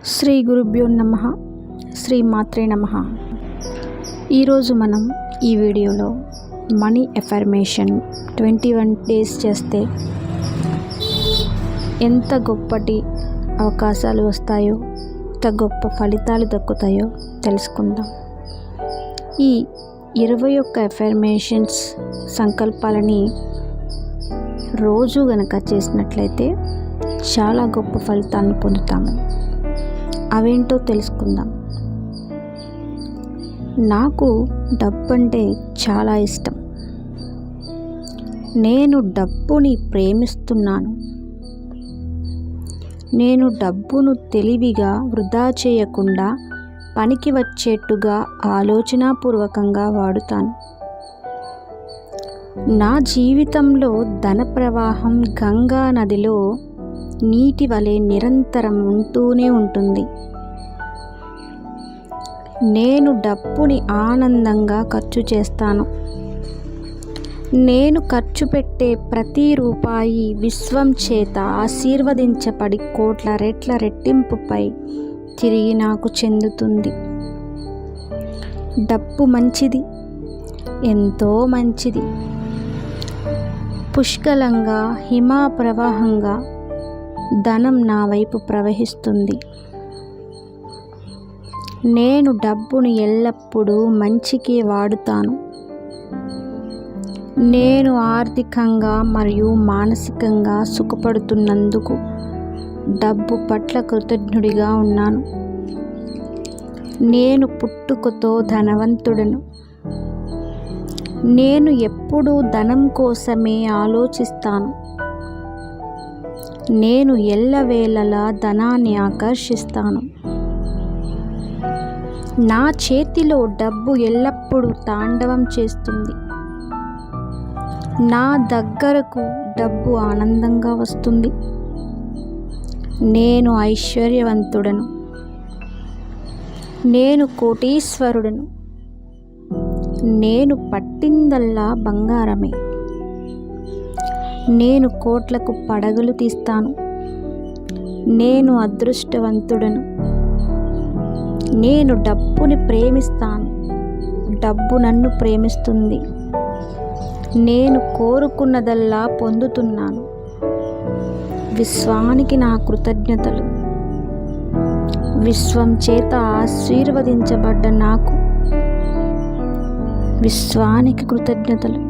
శ్రీ గురుభ్యో నమః. శ్రీ మాత్రే నమః. ఈరోజు మనం ఈ వీడియోలో మనీ ఎఫర్మేషన్ 21 డేస్ చేస్తే ఎంత గొప్పటి అవకాశాలు వస్తాయో, ఎంత గొప్ప ఫలితాలు దక్కుతాయో తెలుసుకుందాం. ఈ 21 ఎఫర్మేషన్స్ సంకల్పాలని రోజు గనక చేసినట్లయితే చాలా గొప్ప ఫలితాలను పొందుతాము. అవేంటో తెలుసుకుందాం. నాకు డబ్బు అంటే చాలా ఇష్టం. నేను డబ్బుని ప్రేమిస్తున్నాను. నేను డబ్బును తెలివిగా వృధా చేయకుండా పనికి వచ్చేట్టుగా ఆలోచనాపూర్వకంగా వాడుతాను. నా జీవితంలో ధన ప్రవాహం గంగా నదిలో నీటి వలె నిరంతరం ఉంటూనే ఉంటుంది. నేను డబ్బుని ఆనందంగా ఖర్చు చేస్తాను. నేను ఖర్చు పెట్టే ప్రతి రూపాయి విశ్వం చేత ఆశీర్వదించబడి కోట్ల రెట్ల రెట్టింపుపై తిరిగి నాకు చెందుతుంది. డబ్బు మంచిది, ఎంతో మంచిది. పుష్కలంగా హిమ ప్రవాహంగా ధనం నా వైపు ప్రవహిస్తుంది. నేను డబ్బును ఎల్లప్పుడూ మంచికి వాడుతాను. నేను ఆర్థికంగా మరియు మానసికంగా సుఖపడుతున్నందుకు డబ్బు పట్ల కృతజ్ఞుడిగా ఉన్నాను. నేను పుట్టుకతో ధనవంతుడను. నేను ఎప్పుడూ ధనం కోసమే ఆలోచిస్తాను. నేను ఎల్లవేళలా ధనాన్ని ఆకర్షిస్తాను. నా చేతిలో డబ్బు ఎల్లప్పుడూ తాండవం చేస్తుంది. నా దగ్గరకు డబ్బు ఆనందంగా వస్తుంది. నేను ఐశ్వర్యవంతుడను. నేను కోటీశ్వరుడను. నేను పట్టిందల్లా బంగారమే. నేను కోట్లకు పడగలు తీస్తాను. నేను అదృష్టవంతుడను. నేను డబ్బుని ప్రేమిస్తాను. డబ్బు నన్ను ప్రేమిస్తుంది. నేను కోరుకున్నదల్లా పొందుతున్నాను. విశ్వానికి నా కృతజ్ఞతలు. విశ్వం చేత ఆశీర్వదించబడ్డ నాకు విశ్వానికి కృతజ్ఞతలు.